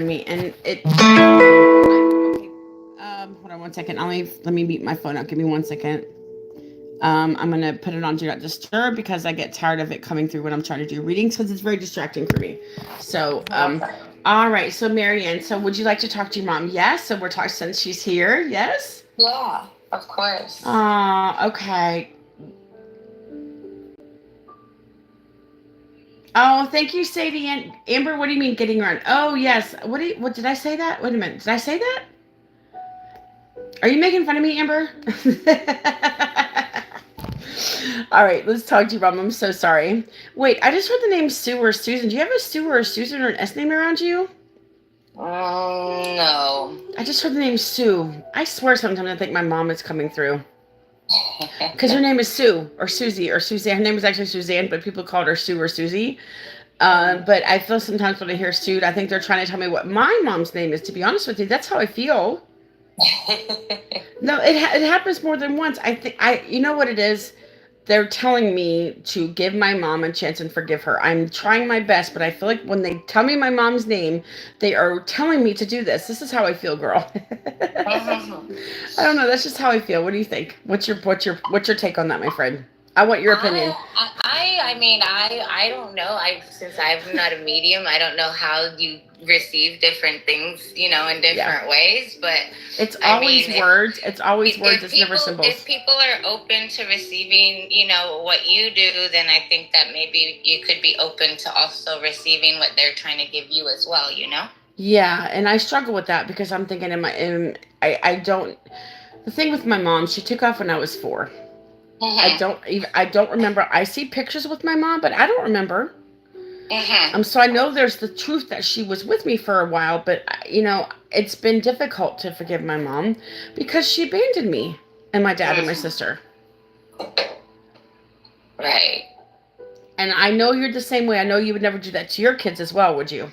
me, and it. Okay. Hold on one second. Let me mute my phone out. Give me 1 second. I'm gonna put it on Do Not Disturb because I get tired of it coming through when I'm trying to do readings because it's very distracting for me. So, Okay. all right. So, Marianne, so would you like to talk to your mom? Yes. So we're talking since she's here. Yes. Yeah, of course. Okay. Oh, thank you, Sadie and Amber. What do you mean getting around? Oh, yes. What did I say that? Wait a minute. Did I say that? Are you making fun of me, Amber? All right, let's talk to you, Mom. I'm so sorry. Wait, I just heard the name Sue or Susan. Do you have a Sue or a Susan or an S name around you? No. I just heard the name Sue. I swear sometimes I think my mom is coming through. Because her name is Sue or Susie or Suzanne. Her name is actually Suzanne, but people called her Sue or Susie. But I feel sometimes when I hear Sue, I think they're trying to tell me what my mom's name is. To be honest with you, that's how I feel. No, it happens more than once. I think you know what it is. They're telling me to give my mom a chance and forgive her. I'm trying my best, but I feel like when they tell me my mom's name, they are telling me to do this. This is how I feel, girl. I don't know. That's just how I feel. What do you think? What's your take on that, my friend? I want your opinion. I don't know. Since I'm not a medium, I don't know how you receive different things, in different ways. But It's I always mean, words. It's always words. if It's never if symbols. people are open to receiving, what you do, then I think that maybe you could be open to also receiving what they're trying to give you as well. Yeah, and I struggle with that because I'm thinking I don't. The thing with my mom, she took off when I was 4. Mhm. I don't remember. I see pictures with my mom, but I don't remember. Mhm. So I know there's the truth that she was with me for a while, but it's been difficult to forgive my mom because she abandoned me and my dad and my Mhm. sister. Right. And I know you're the same way. I know you would never do that to your kids as well, would you?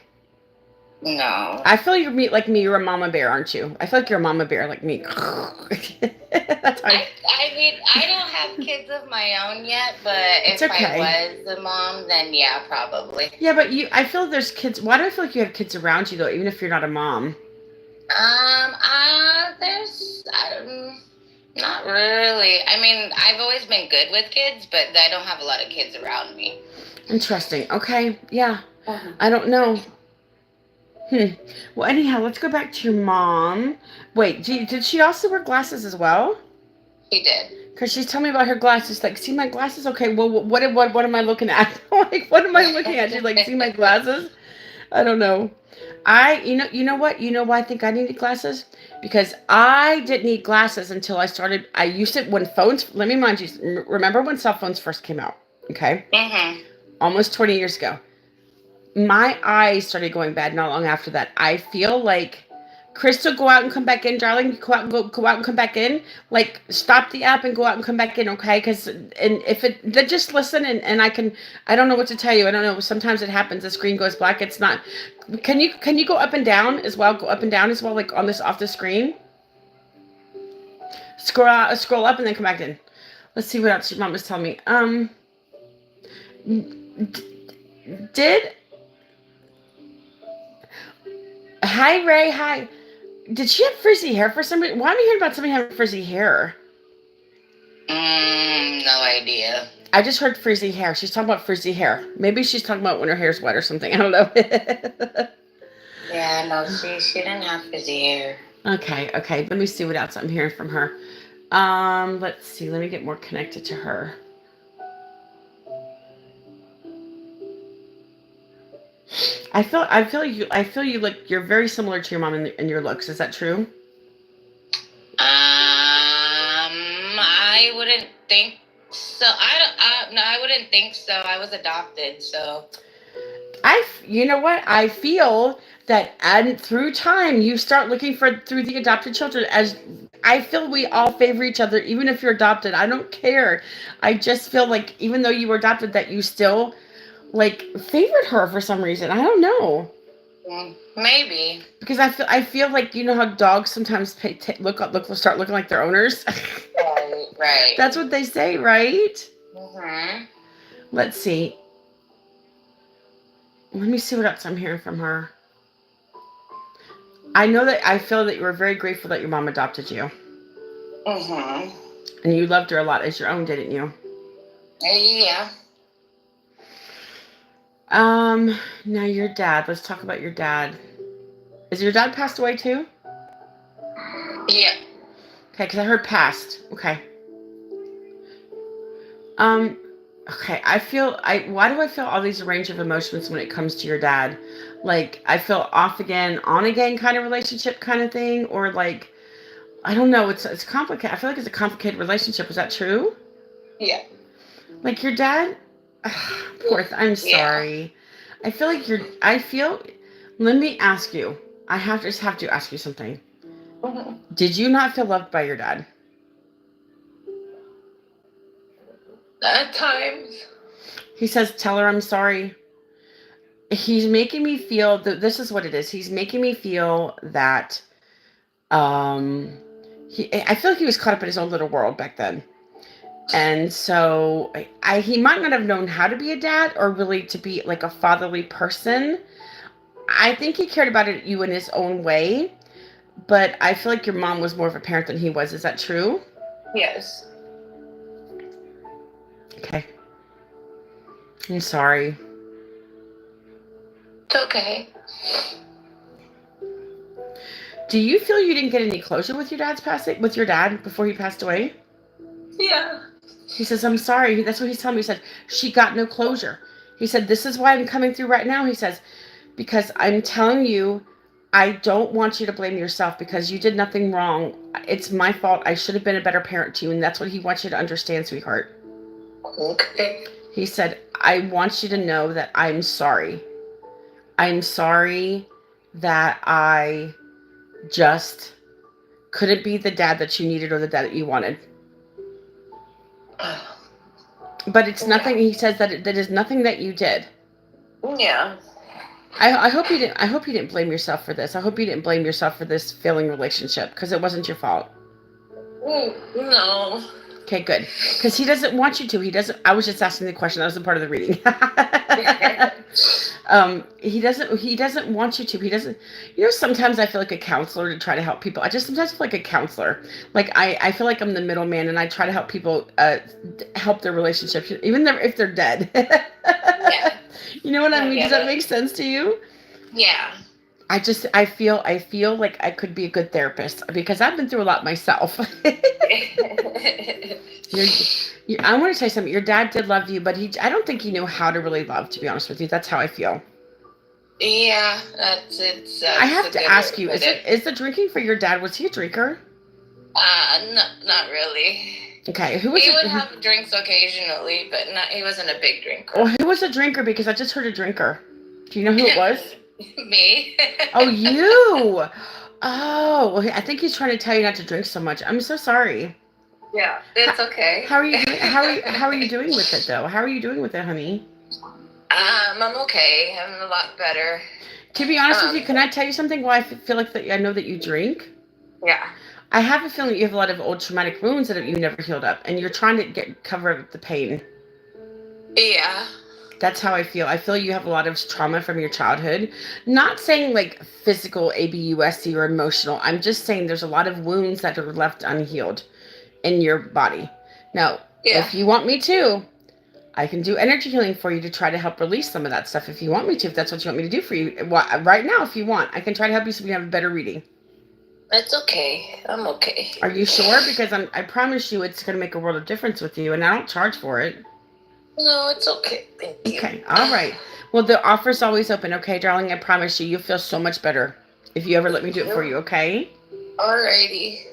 No. I feel you're like me. You're a mama bear, aren't you? I feel like you're a mama bear, like me. That's how. I mean, I don't have kids of my own yet, but It's if I okay. was a mom, then yeah, probably. Yeah, but I feel there's kids. Why do I feel like you have kids around you though, even if you're not a mom? Not really. I mean, I've always been good with kids, but I don't have a lot of kids around me. Interesting. Okay. Yeah. Mhm. I don't know. Well, anyhow, let's go back to your mom. Wait, did she also wear glasses as well? She did. Because she's telling me about her glasses. Like, see my glasses? Okay. Well, what am I looking at? Like, what am I looking at? She's like, see my glasses? I don't know. You know what? You know why I think I needed glasses? Because I didn't need glasses until I started. I used it when phones. Let me remind you. Remember when cell phones first came out? Okay, Mhm. almost 20 years ago. My eyes started going bad not long after that. I feel like Crystal, go out and come back in, darling. Go out and come back in. Like, stop the app and go out and come back in, okay? Because and if it then just listen and I don't know what to tell you. I don't know. Sometimes it happens. The screen goes black. It's not. Can you go up and down as well? Go up and down as well, like on this off the screen. Scroll up and then come back in. Let's see what else your mom was telling me. Did Hi Ray, hi. Did she have frizzy hair for some reason? Why am I hearing about somebody having frizzy hair? No idea. I just heard frizzy hair. She's talking about frizzy hair. Maybe she's talking about when her hair's wet or something. I don't know. Yeah, no, she didn't have frizzy hair. Okay. Let me see what else I'm hearing from her. Let's see. Let me get more connected to her. I feel you like you're very similar to your mom in your looks. Is that true? I wouldn't think so. I don't. No, I wouldn't think so. I was adopted, so. You know what? I feel that and through time you start looking for through the adopted children as I feel we all favor each other, even if you're adopted. I don't care. I just feel like even though you were adopted, that you still like favored her for some reason. I don't know Maybe. because I feel like you know how dogs sometimes start looking like their owners. Right. Right. That's what they say, right? Mhm. Let's see. Let me see what else I'm hearing from her. I know that I feel that you were very grateful that your mom adopted you. Mm-hmm. And you loved her a lot as your own, didn't you? Yeah. Now your dad. Let's talk about your dad. Is your dad passed away too? Yeah. Okay, because I heard passed. Okay. Um, okay. Why do I feel all these range of emotions when it comes to your dad? Like, I feel off again, on again kind of relationship kind of thing, or like, I don't know. It's complicated. I feel like it's a complicated relationship. Is that true? Yeah. Like your dad? I'm Yeah. sorry. I feel like I feel, let me ask you. Just have to ask you something. Mhm. Did you not feel loved by your dad? At times. He says, tell her I'm sorry. He's making me feel that this is what it is. He's making me feel that um I feel like he was caught up in his own little world back then. And so he might not have known how to be a dad or really to be like a fatherly person. I think he cared about you in his own way, but I feel like your mom was more of a parent than he was. Is that true? Yes. Okay. I'm sorry. It's okay. Do you feel you didn't get any closure with your dad before he passed away? Yeah. He says, I'm sorry. That's what he's telling me. He said, she got no closure. He said, this is why I'm coming through right now. He says, because I'm telling you, I don't want you to blame yourself because you did nothing wrong. It's my fault. I should have been a better parent to you. And that's what he wants you to understand, sweetheart. Okay. He said, I want you to know that I'm sorry. I'm sorry that I just couldn't be the dad that you needed or the dad that you wanted. But it's nothing. He says that is nothing that you did. Yeah. I hope you didn't. I hope you didn't blame yourself for this. I hope you didn't blame yourself for this failing relationship because it wasn't your fault. No. Okay, good. Because he doesn't want you to. He doesn't. I was just asking the question. That was a part of the reading. He doesn't. He doesn't want you to. He doesn't. You know, sometimes I feel like a counselor to try to help people. I just sometimes feel like a counselor. Like I feel like I'm the middleman, and I try to help people help their relationships, even if they're dead. Yeah. You know what I mean? Does that it. make sense to you? Yeah. I feel like I could be a good therapist because I've been through a lot myself. I want to tell you something. Your dad did love you, but I don't think he knew how to really love, to be honest with you. That's how I feel. Yeah, that's it. I have to ask you, is the drinking for your dad, was he a drinker? No, not really. Okay, He would have drinks occasionally, but he wasn't a big drinker. Well, who was a drinker? Because I just heard a drinker. Do you know who it was? Me. Oh, you. Oh, well, I think he's trying to tell you not to drink so much. I'm so sorry. Yeah, it's okay. How are you doing? How are you doing with it though? How are you doing with it, honey? I'm okay. I'm a lot better. To be honest with you, can I tell you something? Why I feel like that I know that you drink. Yeah. I have a feeling that you have a lot of old traumatic wounds that you never healed up, and you're trying to cover up the pain. Yeah. That's how I feel. I feel you have a lot of trauma from your childhood. Not saying like physical ABUSC or emotional. I'm just saying there's a lot of wounds that are left unhealed in your body. Now, if you want me to, I can do energy healing for you to try to help release some of that stuff if you want me to, if that's what you want me to do for you. Right now, if you want, I can try to help you so we have a better reading. That's okay. I'm okay. Are you sure? Because I promise you it's going to make a world of difference with you, and I don't charge for it. No, it's okay. Thank you. Okay, all right. Well, the offer's always open, okay, darling? I promise you, you'll feel so much better if you ever let me do it for you, okay? Alrighty.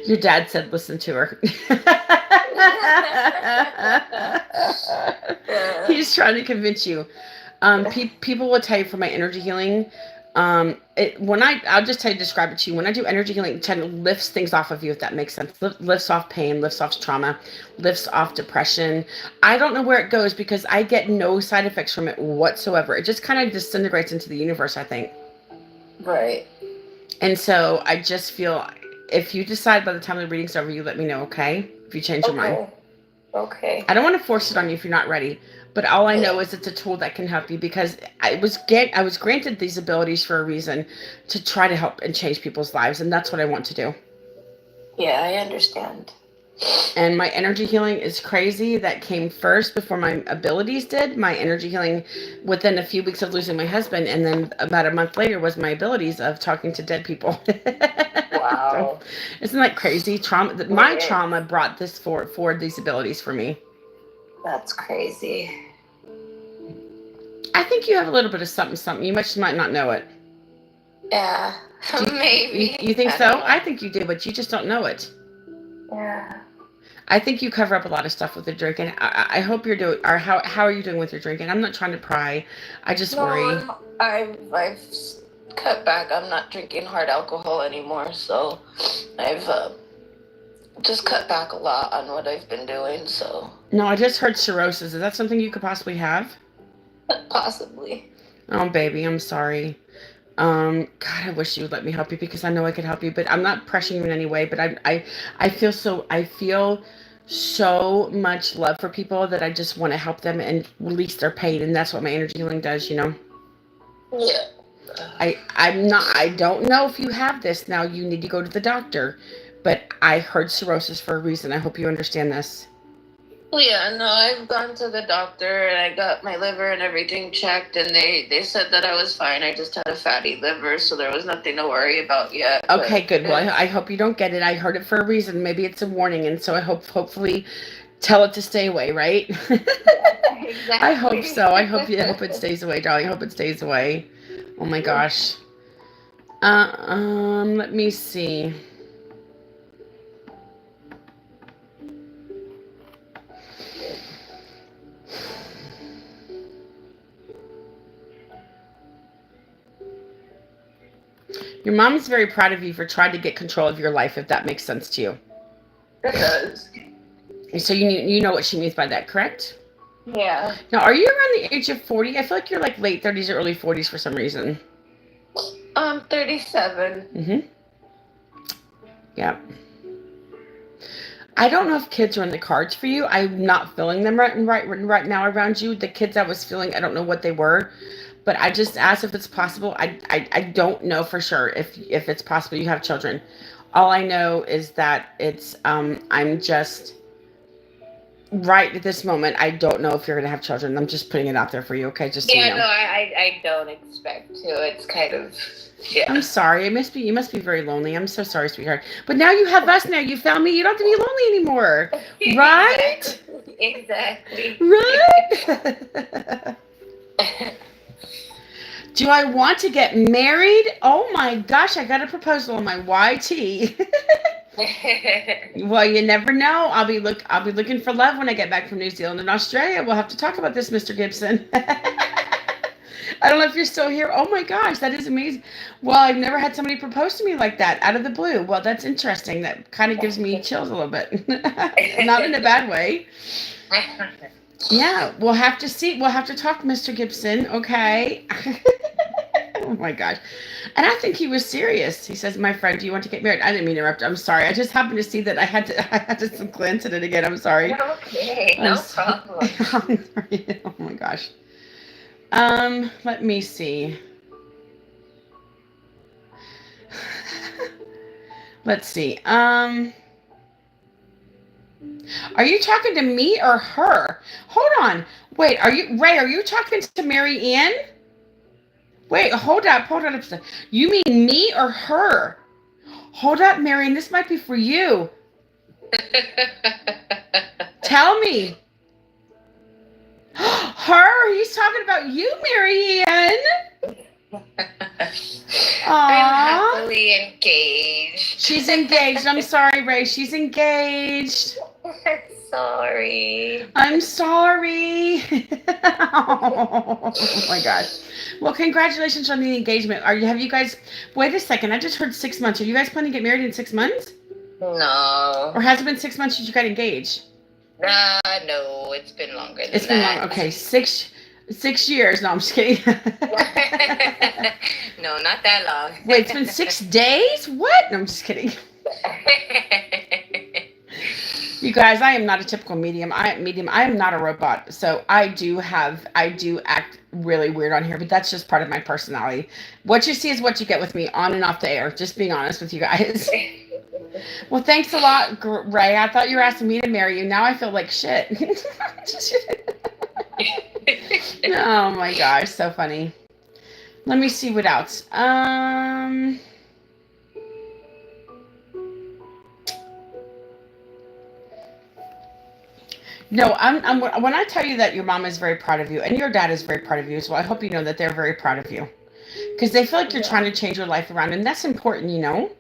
Your dad said listen to her. He's trying to convince you. People will tell you for my energy healing, I'll just tell you, describe it to you. When I do energy healing, it kind of lifts things off of you, if that makes sense. Lifts off pain, lifts off trauma, lifts off depression. I don't know where it goes because I get no side effects from it whatsoever. It just kind of disintegrates into the universe, I think. Right. And so I just feel, if you decide by the time the reading's over, you let me know, okay? If you change your mind. Okay. I don't want to force it on you if you're not ready, But all I know is it's a tool that can help you because I was granted these abilities for a reason to try to help and change people's lives, and that's what I want to do. Yeah, I understand. And my energy healing is crazy. That came first before my abilities did. My energy healing within a few weeks of losing my husband, and then about a month later was my abilities of talking to dead people. Wow. So, isn't that crazy? Trauma. My trauma brought this forward these abilities for me. That's crazy. I think you have a little bit of something. You might not know it. Yeah, maybe. You think so? I think you do, but you just don't know it. Yeah. I think you cover up a lot of stuff with the drinking. I hope you're doing. Or how are you doing with your drinking? I'm not trying to pry. I just worry. I've cut back. I'm not drinking hard alcohol anymore, so I've just cut back a lot on what I've been doing. So No, I just heard cirrhosis. Is that something you could possibly have? possibly. Oh, baby, I'm sorry. God, I wish you would let me help you because I know I could help you, but I'm not pressuring you in any way. But I feel so much love for people that I just want to help them and release their pain, and that's what my energy healing does. Yeah. I don't know if you have this now. You need to go to the doctor, but I heard cirrhosis for a reason. I hope you understand this. Yeah, no, I've gone to the doctor and I got my liver and everything checked, and they said that I was fine. I just had a fatty liver, so there was nothing to worry about yet. Okay, good. Well, I hope you don't get it. I heard it for a reason. Maybe it's a warning, and so I hopefully tell it to stay away, right? Exactly. I hope so. I hope it stays away, darling. I hope it stays away. Oh my gosh. Let me see. Your mom is very proud of you for trying to get control of your life, if that makes sense to you. It does. So you know what she means by that, correct? Yeah. Now, are you around the age of 40? I feel like you're like late 30s or early 40s for some reason. 37. Mm-hmm. Yeah. I don't know if kids are in the cards for you. I'm not feeling them right now around you. The kids I was feeling, I don't know what they were. But I just asked if it's possible. I don't know for sure if it's possible you have children. All I know is that it's I'm just right at this moment. I don't know if you're gonna have children. I'm just putting it out there for you, okay? Just so you know. No, I don't expect to. It's kind of I'm sorry. You must be very lonely. I'm so sorry, sweetheart. But now you have us. Now you found me. You don't have to be lonely anymore, right? Exactly. Right. Do I want to get married? Oh my gosh, I got a proposal on my YT. Well, you never know. I'll be looking for love when I get back from New Zealand and Australia. We'll have to talk about this, Mr. Gibson. I don't know if you're still here. Oh my gosh, that is amazing. Well, I've never had somebody propose to me like that out of the blue. Well, that's interesting. That kind of gives me chills a little bit. Not in a bad way. Yeah, we'll have to see. We'll have to talk, Mr. Gibson. Okay. Oh my gosh. And I think he was serious. He says, "My friend, do you want to get married?" I didn't mean to interrupt. I'm sorry. I just happened to see that I had to glance at it again. I'm sorry. Okay, no problem. I'm sorry. Oh my gosh. Let me see. Let's see. Are you talking to me or her? Hold on. Wait, are you talking to Mary Ann? Wait, hold up. You mean me or her? Hold up, Marion. This might be for you. Tell me. Her? He's talking about you, Marianne. I'm happily engaged. She's engaged. I'm sorry, Ray. She's engaged. Sorry. I'm sorry. Oh my God. Well, congratulations on the engagement. Have you guys, wait a second. I just heard 6 months. Are you guys planning to get married in 6 months? No. Or has it been 6 months since you got engaged? No, it's been longer than that. It's been long. Okay, 6 years. No, I'm just kidding. No, not that long. Wait, it's been 6 days? What? No, I'm just kidding. You guys, I am not a typical medium. I am not a robot. So I do act really weird on here, but that's just part of my personality. What you see is what you get with me on and off the air. Just being honest with you guys. Well, thanks a lot, Ray. I thought you were asking me to marry you. Now I feel like shit. Oh my gosh, so funny. Let me see what else. No, I'm when I tell you that your mom is very proud of you and your dad is very proud of you as well, I hope you know that they're very proud of you. Because they feel like you're trying to change your life around, and that's important, you know?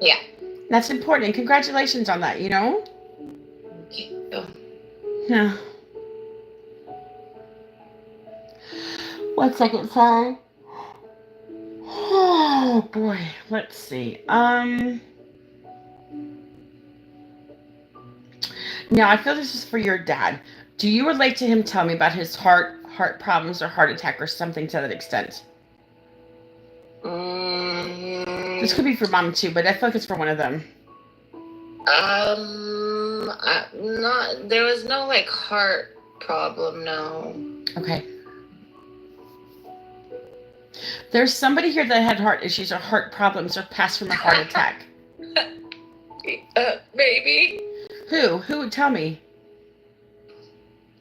Yeah. That's important, and congratulations on that, you know? Thank you. Yeah. 1 second, sorry. Oh boy, let's see. Now I feel this is for your dad. Do you relate to him? Tell me about his heart problems or heart attack or something to that extent. This could be for mom too, but I feel like it's for one of them. Not. There was no like heart problem. No. Okay. There's somebody here that had heart issues or heart problems or passed from a heart attack. Maybe. Who? Tell me.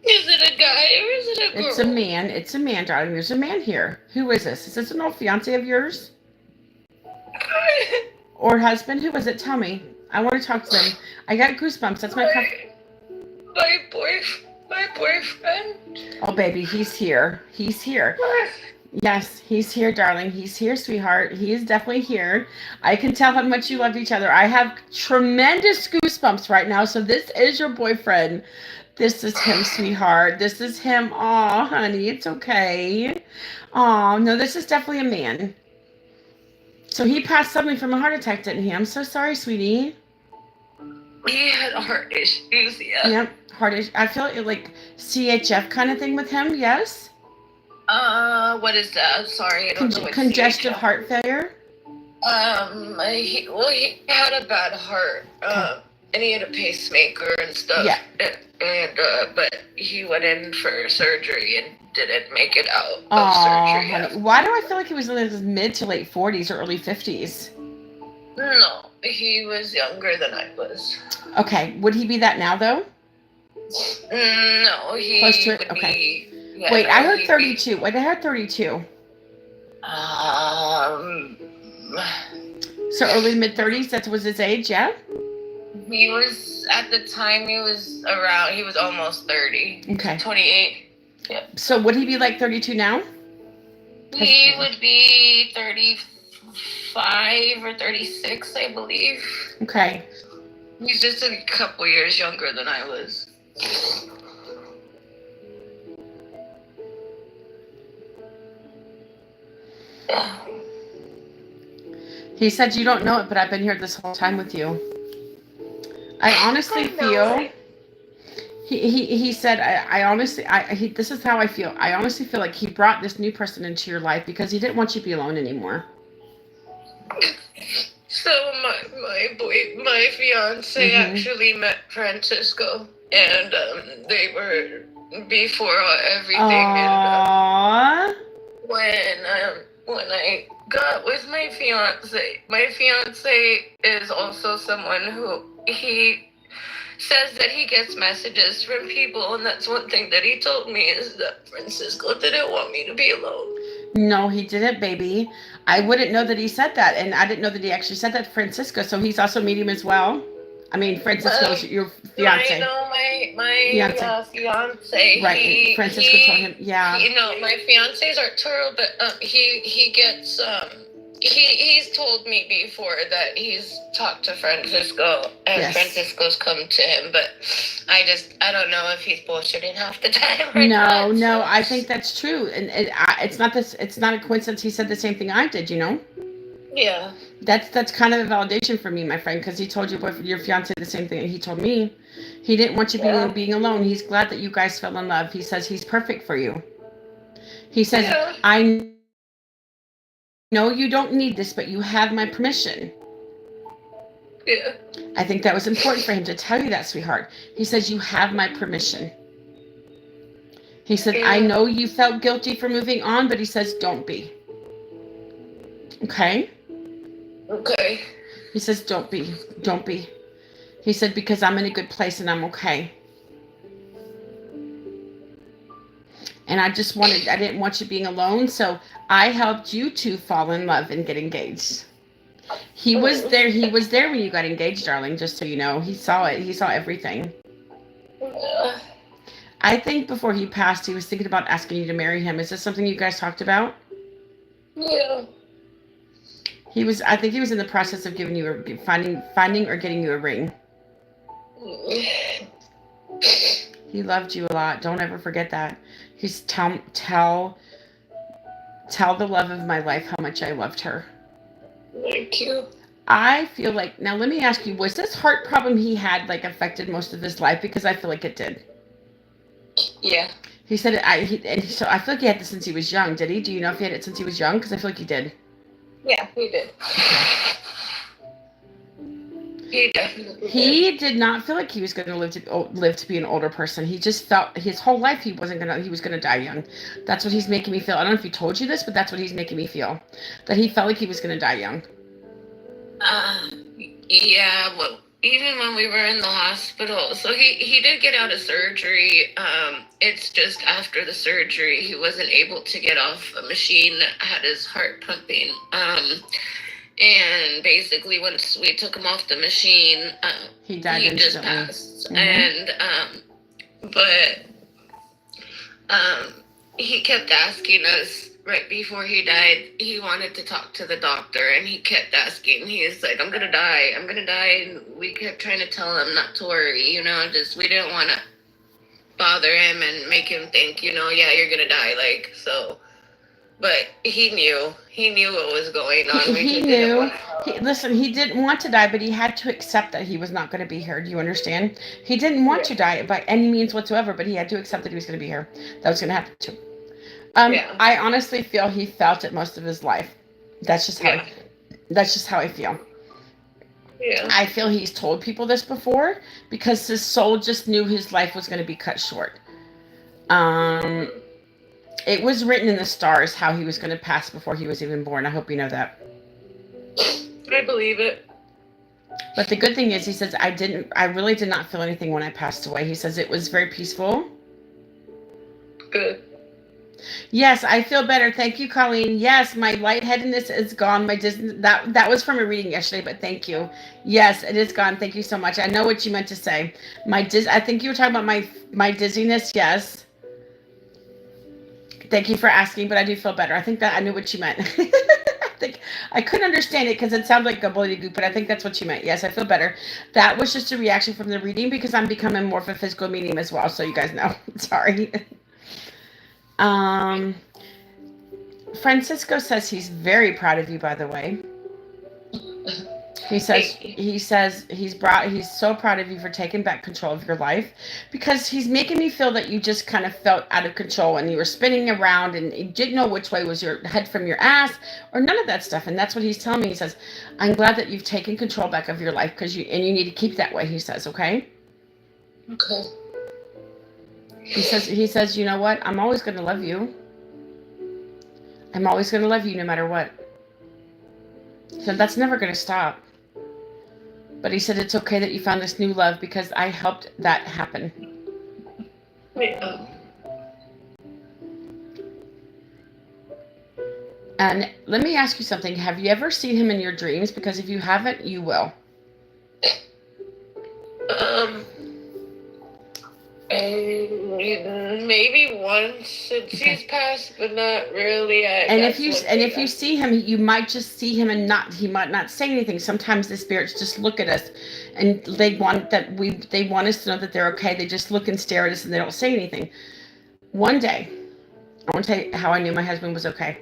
Is it a guy or is it a girl? It's a man. It's a man, darling. There's a man here. Who is this? Is this an old fiance of yours? Or husband? Who is it? Tell me. I want to talk to them. I got goosebumps. That's my my boyfriend. Oh, baby, he's here. He's here. Yes, he's here, darling. He's here, sweetheart. He is definitely here. I can tell how much you love each other. I have tremendous goosebumps right now. So this is your boyfriend. This is him, sweetheart. This is him. Aw, honey, it's okay. Aw, no, this is definitely a man. So he passed suddenly from a heart attack, didn't he? I'm so sorry, sweetie. He had heart issues, yeah. Yep, heart issue. I feel like CHF kind of thing with him, yes? What is that? Sorry, I don't know what Congestive heart failure? He had a bad heart, and he had a pacemaker and stuff. Yeah. But he went in for surgery and didn't make it out of surgery. Honey. Why do I feel like he was in his mid to late 40s or early 50s? No, he was younger than I was. Okay, would he be that now though? No, he Close to it? would Okay. be. Yeah, Wait, no, I heard 32. Wait, I heard 32. So early mid 30s. That was his age, yeah. He was at the time. He was almost 30. Okay. 28. Yeah. So would he be like 32 now? He would be 35 or 36, I believe. Okay. He's just a couple years younger than I was. He said you don't know it, but I've been here this whole time with you. I honestly feel. He said this is how I feel. I honestly feel like he brought this new person into your life because he didn't want you to be alone anymore. So my fiance actually met Francisco, and they were before everything. Aww. And when I got with my fiance is also someone who he says that he gets messages from people, and that's one thing that he told me is that Francisco didn't want me to be alone. No, he didn't, baby. I wouldn't know that he said that, and I didn't know that he actually said that to Francisco, so he's also medium as well? I mean, Francisco's your fiance. I know my fiance. Right, Francisco told him, yeah. You know, my fiance is Arturo, but he gets he's told me before that he's talked to Francisco and Yes. Francisco's come to him, but I don't know if he's bullshitting half the time or No, not. no, I think that's true, and it's not a coincidence. He said the same thing I did, you know. Yeah. That's kind of a validation for me, my friend, because he told your fiance the same thing that he told me. He didn't want you being alone. He's glad that you guys fell in love. He says he's perfect for you. He says, I know you don't need this, but you have my permission. Yeah. I think that was important for him to tell you that, sweetheart. He says, you have my permission. He said, I Yeah. know you felt guilty for moving on, but he says, don't be. Okay? Okay. He says, don't be. Don't be. He said, because I'm in a good place and I'm okay. And I didn't want you being alone, so I helped you two fall in love and get engaged. He was there when you got engaged, darling, just so you know. He saw it. He saw everything. Yeah. I think before he passed, he was thinking about asking you to marry him. Is this something you guys talked about? Yeah. I think he was in the process of giving you finding or getting you a ring. He loved you a lot. Don't ever forget that. He's tell the love of my life how much I loved her. Thank you. I feel like, now let me ask you, was this heart problem he had like affected most of his life? Because I feel like it did. Yeah. He said so I feel like he had this since he was young. Did he? Do you know if he had it since he was young? Because I feel like he did. Yeah, he did. He definitely did. He did not feel like he was going to live to be an older person. He just felt his whole life he was going to die young. That's what he's making me feel. I don't know if he told you this, but that's what he's making me feel. That he felt like he was going to die young. Yeah, well, even when we were in the hospital, so he did get out of surgery. It's just after the surgery, he wasn't able to get off a machine that had his heart pumping. And basically, once we took him off the machine, He died he just instantly. passed. Mhm. And he kept asking us right before he died. He wanted to talk to the doctor, and he kept asking. He was like, "I'm gonna die. I'm gonna die." And we kept trying to tell him not to worry. Just we didn't want to bother him and make him think, yeah, you're gonna die. Like so. But he knew what was going on. We He just didn't knew. want to tell him. Listen, he didn't want to die, but he had to accept that he was not going to be here. Do you understand? He didn't want to die by any means whatsoever, but he had to accept that he was going to be here. That was going to happen to him. Yeah. I honestly feel he felt it most of his life. That's just how I feel. Yeah. I feel he's told people this before because his soul just knew his life was going to be cut short. It was written in the stars how he was going to pass before he was even born. I hope you know that. I believe it. But the good thing is, he says, I really did not feel anything when I passed away. He says it was very peaceful. Good. Yes, I feel better. Thank you, Colleen. Yes, my lightheadedness is gone. That was from a reading yesterday, but thank you. Yes, it is gone. Thank you so much. I know what you meant to say. I think you were talking about my dizziness. Yes. Thank you for asking, but I do feel better. I think that I knew what you meant. I couldn't understand it because it sounded like gobbledygook, but I think that's what you meant. Yes, I feel better. That was just a reaction from the reading because I'm becoming more of a physical medium as well, so you guys know. Sorry. Francisco says he's very proud of you, by the way. He says he's so proud of you for taking back control of your life because he's making me feel that you just kind of felt out of control and you were spinning around and you didn't know which way was your head from your ass or none of that stuff. And that's what he's telling me. He says, I'm glad that you've taken control back of your life because you need to keep that way, he says, okay? Okay. He says, you know what? I'm always going to love you. I'm always going to love you no matter what. So that's never going to stop. But he said it's okay that you found this new love because I helped that happen. Yeah. And let me ask you something. Have you ever seen him in your dreams? Because if you haven't, you will. Maybe once since he's passed, but not really. If you see him, you might just see him and he might not say anything. Sometimes the spirits just look at us, and they want us to know that they're okay. They just look and stare at us, and they don't say anything. One day, I want to tell you how I knew my husband was okay.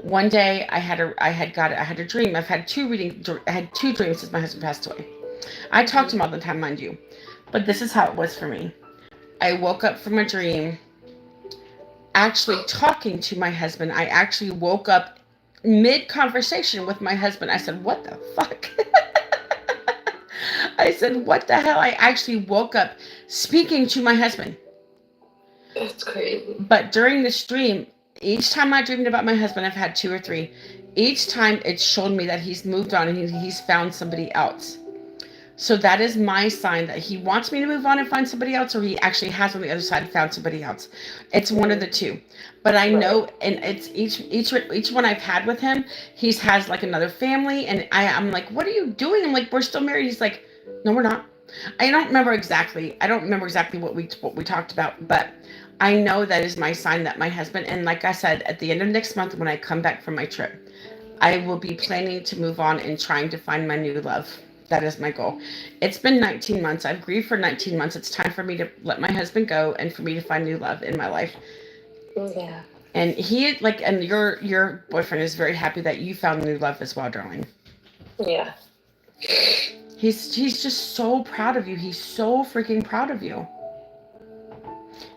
One day, I had a dream. I had two dreams since my husband passed away. I talk to him all the time, mind you, but this is how it was for me. I woke up from a dream actually talking to my husband. I actually woke up mid-conversation with my husband. I said, what the fuck? I said, what the hell? I actually woke up speaking to my husband. That's crazy. But during the stream, each time I dreamed about my husband, I've had 2 or 3. Each time it showed me that he's moved on and he's found somebody else. So that is my sign that he wants me to move on and find somebody else, or he actually has on the other side found somebody else. It's one of the two. But I know, and it's each one I've had with him, he's has like another family, and I'm like, what are you doing? I'm like, we're still married. He's like, no, we're not. I don't remember exactly what we talked about, but I know that is my sign that my husband, and like I said, at the end of next month when I come back from my trip, I will be planning to move on and trying to find my new love. That is my goal. It's been 19 months. I've grieved for 19 months. It's time for me to let my husband go and for me to find new love in my life. Yeah. And and your boyfriend is very happy that you found new love as well, darling. Yeah. He's just so proud of you. He's so freaking proud of you.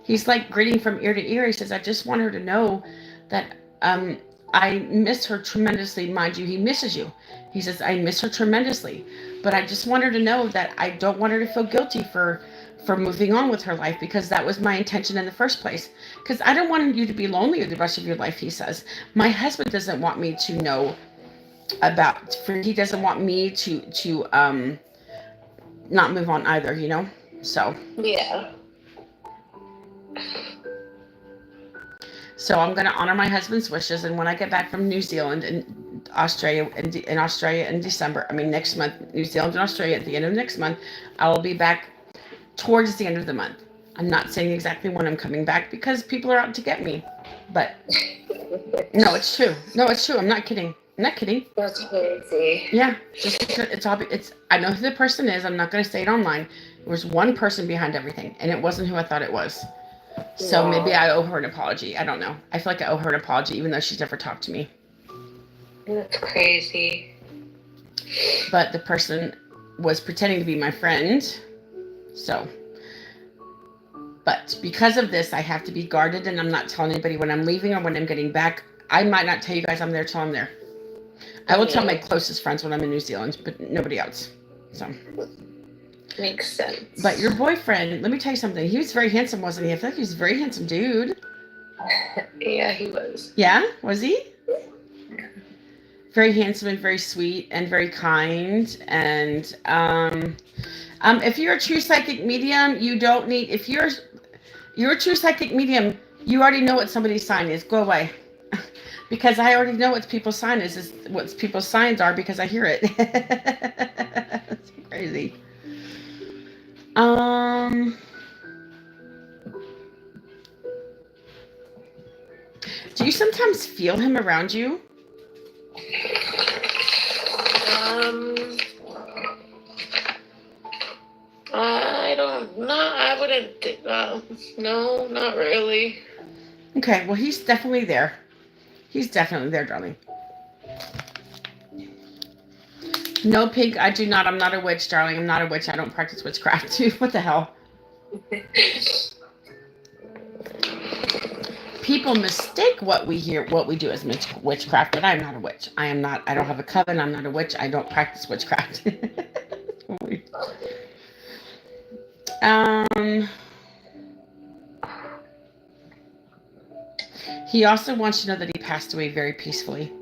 He's like grinning from ear to ear. He says, I just want her to know that I miss her tremendously. Mind you, he misses you. He says, I miss her tremendously. But I just want her to know that I don't want her to feel guilty for moving on with her life, because that was my intention in the first place. Because I don't want you to be lonely the rest of your life, he says. My husband doesn't want me to know he doesn't want me to not move on either, you know? So. Yeah. So I'm going to honor my husband's wishes, and when I get back from New Zealand and Australia in December, next month, New Zealand and Australia at the end of next month, I will be back towards the end of the month. I'm not saying exactly when I'm coming back because people are out to get me, but no, it's true. No, it's true. I'm not kidding. That's crazy. Yeah, just because I know who the person is. I'm not going to say it online. There was one person behind everything, and it wasn't who I thought it was. So maybe I owe her an apology. I don't know. I feel like I owe her an apology, even though she's never talked to me. That's crazy. But the person was pretending to be my friend. So. But because of this, I have to be guarded, and I'm not telling anybody when I'm leaving or when I'm getting back. I might not tell you guys I'm there till I'm there. I will tell my closest friends when I'm in New Zealand, but nobody else. So. Makes sense. But your boyfriend, let me tell you something. He was very handsome, wasn't he? I feel like he was a very handsome dude. Yeah, he was. Yeah? Was he? Very handsome and very sweet and very kind. And if you're a true psychic medium, you don't need, if you're a true psychic medium, you already know what somebody's sign is. Go away. Because I already know what people's sign is what people's signs are because I hear it. It's crazy. Do you sometimes feel him around you? I don't know. I wouldn't think, no, not really. Okay, well, he's definitely there. He's definitely there, darling. No, Pink, I do not. I'm not a witch, darling. I'm not a witch. I don't practice witchcraft. What the hell? People mistake what we do as witchcraft, but I'm not a witch. I don't have a coven. I'm not a witch. I don't practice witchcraft. He also wants to know that he passed away very peacefully.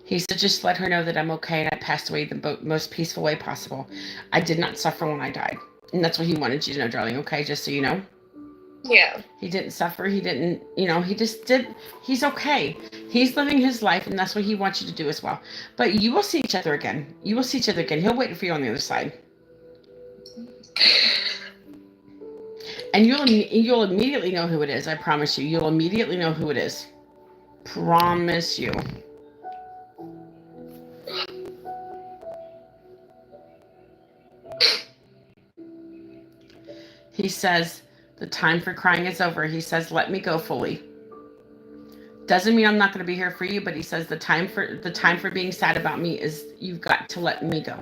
He said, just let her know that I'm okay and I passed away the most peaceful way possible. I did not suffer when I died. And that's what he wanted you to know, darling, okay? Just so you know. Yeah. He didn't suffer. He didn't, he just did. He's okay. He's living his life, and that's what he wants you to do as well. But you will see each other again. He'll wait for you on the other side. And you'll immediately know who it is. I promise you. You'll immediately know who it is. Promise you. He says, the time for crying is over. He says, let me go fully. Doesn't mean I'm not going to be here for you, but he says the time for being sad about me is you've got to let me go.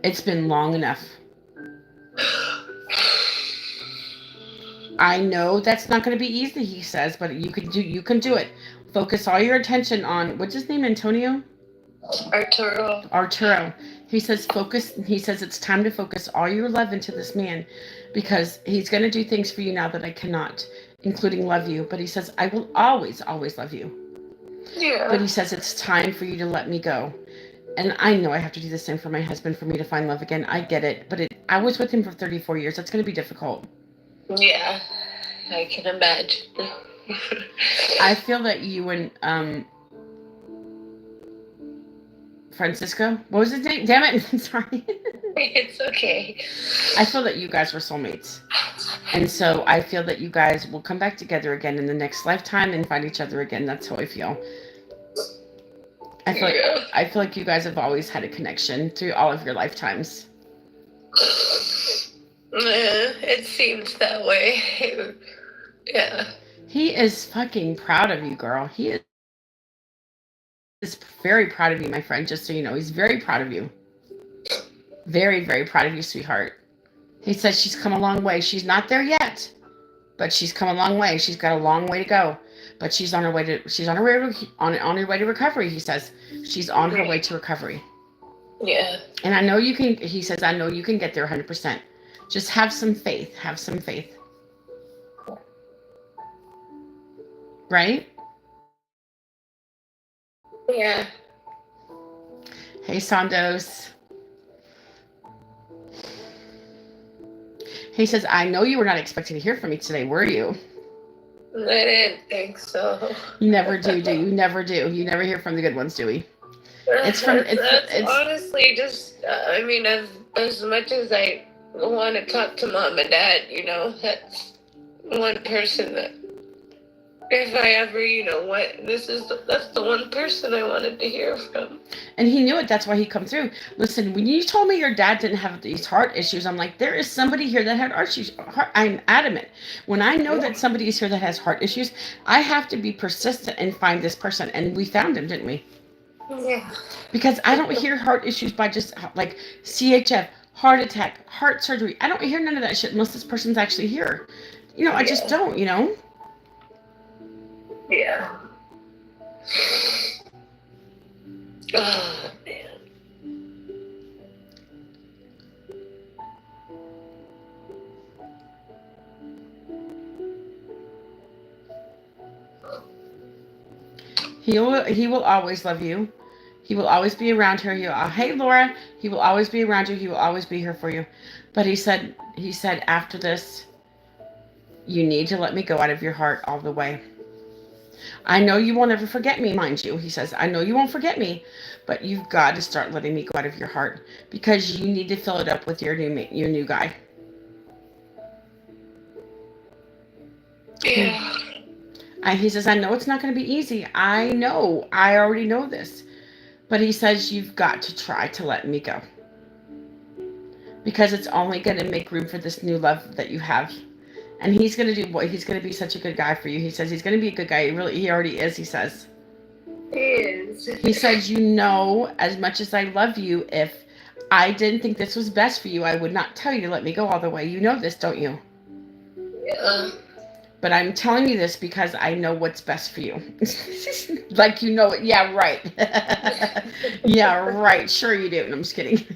It's been long enough. I know that's not going to be easy, he says, but you can do it. Focus all your attention on, what's his name, Antonio? Arturo. Arturo. He says focus. He says it's time to focus all your love into this man, because he's going to do things for you now that I cannot, including love you. But he says I will always, always love you. Yeah. But he says it's time for you to let me go. And I know I have to do the same for my husband for me to find love again. I get it. But I was with him for 34 years. That's going to be difficult. Yeah. I can imagine. I feel that you and Francisco, what was his name? Damn it. Sorry. It's okay. I feel that you guys were soulmates. And so I feel that you guys will come back together again in the next lifetime and find each other again. That's how I feel. I feel like you guys have always had a connection through all of your lifetimes. It seems that way. Yeah. He is fucking proud of you, girl. He is very proud of you, my friend, just so you know. He's very proud of you. Very, very proud of you, sweetheart. He says she's come a long way. She's not there yet, but she's come a long way. She's got a long way to go, but she's on her way to her way to recovery. He says she's on her way to recovery. Yeah. And I know you can. He says I know you can get there 100%. Just have some faith. Have some faith. Right? Yeah. Hey, Sandos. He says, I know you were not expecting to hear from me today, were you? I didn't think so. You never do you? You never do. You never hear from the good ones, do we? That's honestly just, I mean, as much as I want to talk to mom and dad, you know, that's one person that, if I ever, you know what, that's the one person I wanted to hear from. And he knew it. That's why he come through. Listen, when you told me your dad didn't have these heart issues, I'm like, there is somebody here that had heart issues. I'm adamant. When I know that somebody is here that has heart issues, I have to be persistent and find this person. And we found him, didn't we? Yeah. Because I don't hear heart issues by just like CHF, heart attack, heart surgery. I don't hear none of that shit unless this person's actually here. You know, I just don't, you know? Yeah. Oh, man. He will always love you. He will always be around her. Hey Laura, he will always be around you. He will always be here for you. But he said after this, you need to let me go out of your heart all the way. I know you won't ever forget me, mind you. He says, I know you won't forget me, but you've got to start letting me go out of your heart because you need to fill it up with your new guy. Yeah. He says, I know it's not going to be easy. I know. I already know this. But he says, you've got to try to let me go. Because it's only going to make room for this new love that you have. And he's going to do what? He's going to be such a good guy for you. He says he's going to be a good guy. He already is, he says. He is. He says, you know, as much as I love you, if I didn't think this was best for you, I would not tell you to let me go all the way. You know this, don't you? Yeah. But I'm telling you this because I know what's best for you. Like, you know it. Yeah, right. Yeah, right. Sure you do. No, I'm just kidding.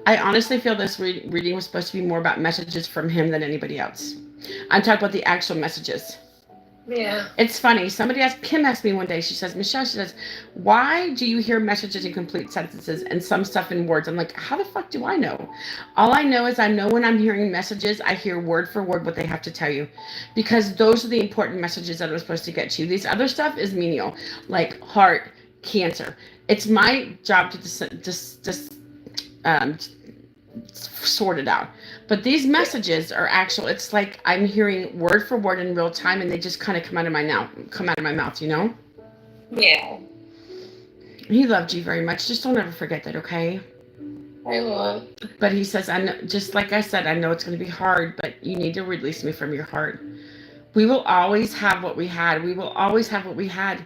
I honestly feel this reading was supposed to be more about messages from him than anybody else. I'm talking about the actual messages. Yeah. It's funny. Kim asked me one day, she says, Michelle, she says, why do you hear messages in complete sentences and some stuff in words? I'm like, how the fuck do I know? All I know is I know when I'm hearing messages, I hear word for word what they have to tell you. Because those are the important messages that are supposed to get to you. This other stuff is menial, like heart, cancer. It's my job to sort it out. But these messages are actual. It's like I'm hearing word for word in real time, and they just kind of come out of my mouth, you know? Yeah. He loved you very much. Just don't ever forget that, okay? I won't. But he says, I know, just like I said, I know it's going to be hard, but you need to release me from your heart. We will always have what we had. We will always have what we had.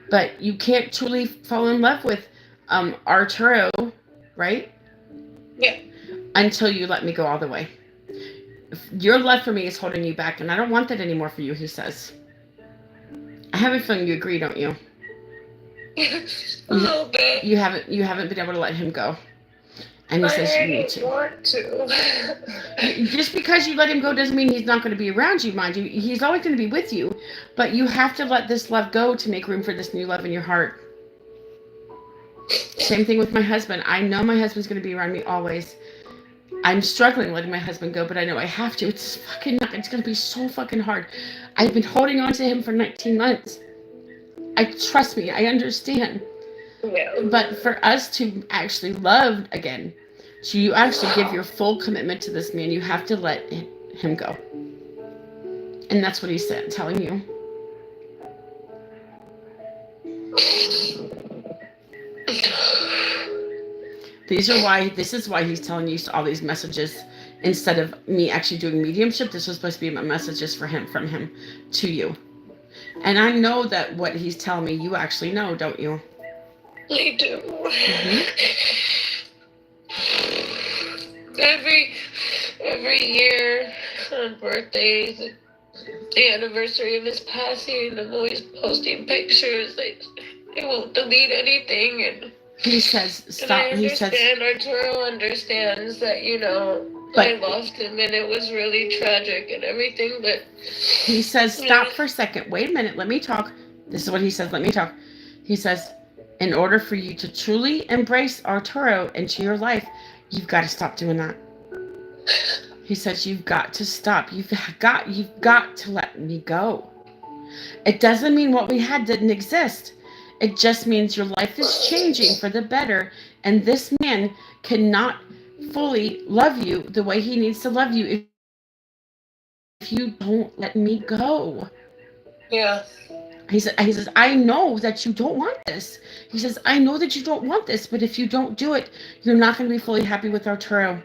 But you can't truly fall in love with Arturo, right? Yeah. Until you let me go all the way. Your love for me is holding you back, and I don't want that anymore for you, he says. I have a feeling you agree, don't you? A little bit. You haven't been able to let him go. And he says you need to. Want to. Just because you let him go doesn't mean he's not going to be around you, mind you. He's always going to be with you. But you have to let this love go to make room for this new love in your heart. Same thing with my husband. I know my husband's going to be around me always. I'm struggling letting my husband go, but I know I have to. It's going to be so fucking hard. I've been holding on to him for 19 months. Trust me, I understand. Yeah. But for us to actually love again, so you actually give your full commitment to this man, you have to let him go. And that's what he's telling you. This is why he's telling you all these messages instead of me actually doing mediumship. This was supposed to be my messages from him to you. And I know that what he's telling me, you actually know, don't you? I do. Every year on birthdays, the anniversary of his passing, I'm always posting pictures. I won't delete anything, and he says stop. I understand. Arturo understands that, I lost him and it was really tragic and everything, but he says stop for a second. Wait a minute. Let me talk. This is what he says. Let me talk. He says, in order for you to truly embrace Arturo into your life, you've got to stop doing that. He says, you've got to stop. You've got to let me go. It doesn't mean what we had didn't exist. It just means your life is changing for the better. And this man cannot fully love you the way he needs to love you if you don't let me go. Yeah. He says, I know that you don't want this. He says, I know that you don't want this, but if you don't do it, you're not going to be fully happy with Arturo.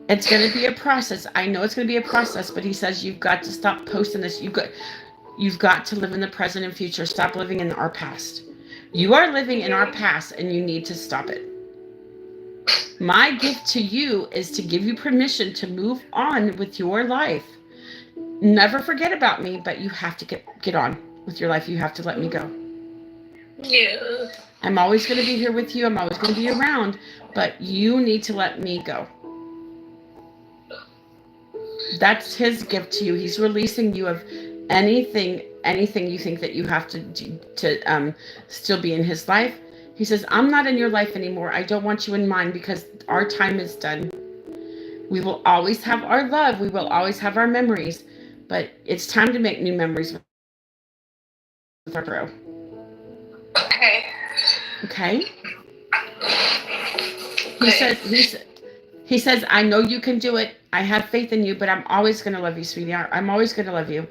It's going to be a process. I know it's going to be a process, but he says, you've got to stop posting this. You've got to live in the present and future. Stop living in our past. You are living in our past, and you need to stop it. My gift to you is to give you permission to move on with your life. Never forget about me, but you have to get on with your life. You have to let me go. Yeah. I'm always going to be here with you. I'm always going to be around, but you need to let me go. That's his gift to you. He's releasing you of anything you think that you have to do to still be in his life. He says, I'm not in your life anymore. I don't want you in mine because our time is done. We will always have our love. We will always have our memories. But it's time to make new memories with Arturo. Okay. Okay? He says, I know you can do it. I have faith in you, but I'm always going to love you, sweetheart. I'm always going to love you.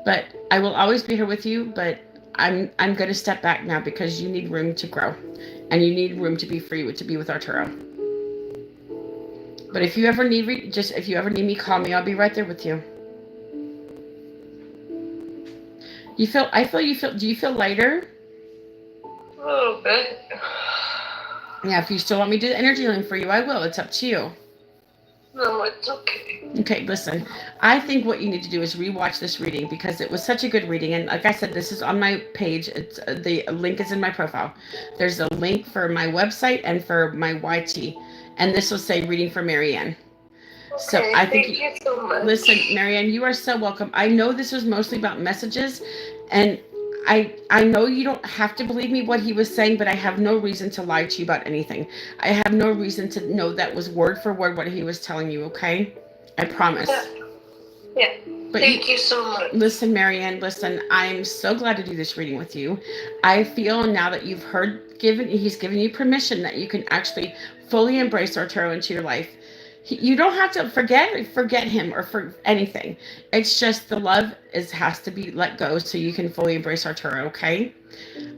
But I will always be here with you, but I'm going to step back now because you need room to grow. And you need room to be free, to be with Arturo. But if you ever need me, call me. I'll be right there with you. Do you feel lighter? A little bit. Yeah, if you still want me to do the energy healing for you, I will. It's up to you. No, it's okay. Okay, listen. I think what you need to do is rewatch this reading because it was such a good reading. And like I said, this is on my page. It's the link is in my profile. There's a link for my website and for my YT. And this will say reading for Marianne. So Okay, I think thank you so much. Listen, Marianne, you are so welcome. I know this was mostly about messages, and I know you don't have to believe me what he was saying, but I have no reason to lie to you about anything. I have no reason to know that was word for word what he was telling you, okay? I promise. Yeah. But Thank you so much. Listen, Marianne, I'm so glad to do this reading with you. I feel now that you've he's given you permission that you can actually fully embrace Arturo into your life. You don't have to forget him or for anything. It's just the love has to be let go so you can fully embrace Arturo, okay?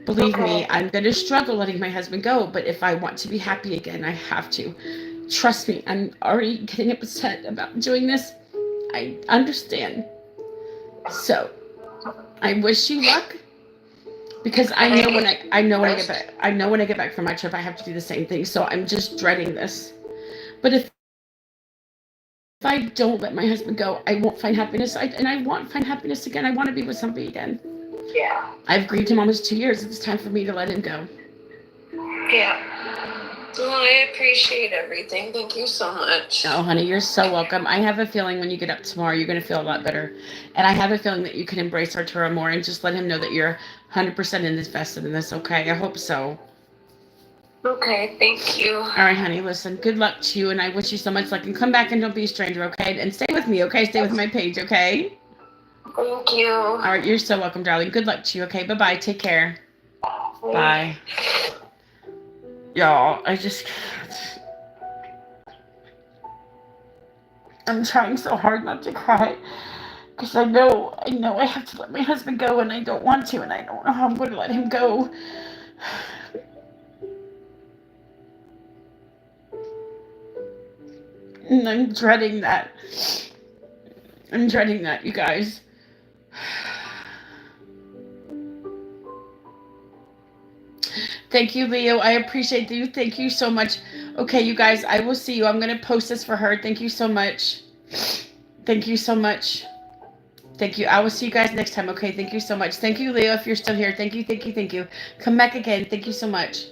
Believe me, I'm going to struggle letting my husband go, but if I want to be happy again, I have to. Trust me, I'm already getting upset about doing this. I understand. So, I wish you luck because I know when I get back from my trip, I have to do the same thing. So I'm just dreading this. But if I don't let my husband go, I won't find happiness. I won't find happiness again. I want to be with somebody again. Yeah. I've grieved him almost 2 years. It's time for me to let him go. Yeah. Well, I appreciate everything. Thank you so much. Oh, honey, you're so welcome. I have a feeling when you get up tomorrow, you're going to feel a lot better. And I have a feeling that you can embrace Arturo more and just let him know that you're 100% invested in this, okay? I hope so. Okay, thank you. All right, honey, listen, good luck to you, and I wish you so much luck. And come back and don't be a stranger, okay? And stay with me, okay? Stay with my page, okay? Thank you. All right, you're so welcome, darling. Good luck to you, okay? Bye-bye. Take care. Bye. Y'all, I just can't. I'm trying so hard not to cry because I know I have to let my husband go, and I don't want to, and I don't know how I'm going to let him go. And I'm dreading that. I'm dreading that, you guys. Thank you, Leo. I appreciate you. Thank you so much. Okay, you guys, I will see you. I'm going to post this for her. Thank you so much. Thank you so much. Thank you. I will see you guys next time. Okay, thank you so much. Thank you, Leo, if you're still here. Thank you, thank you, thank you. Come back again. Thank you so much.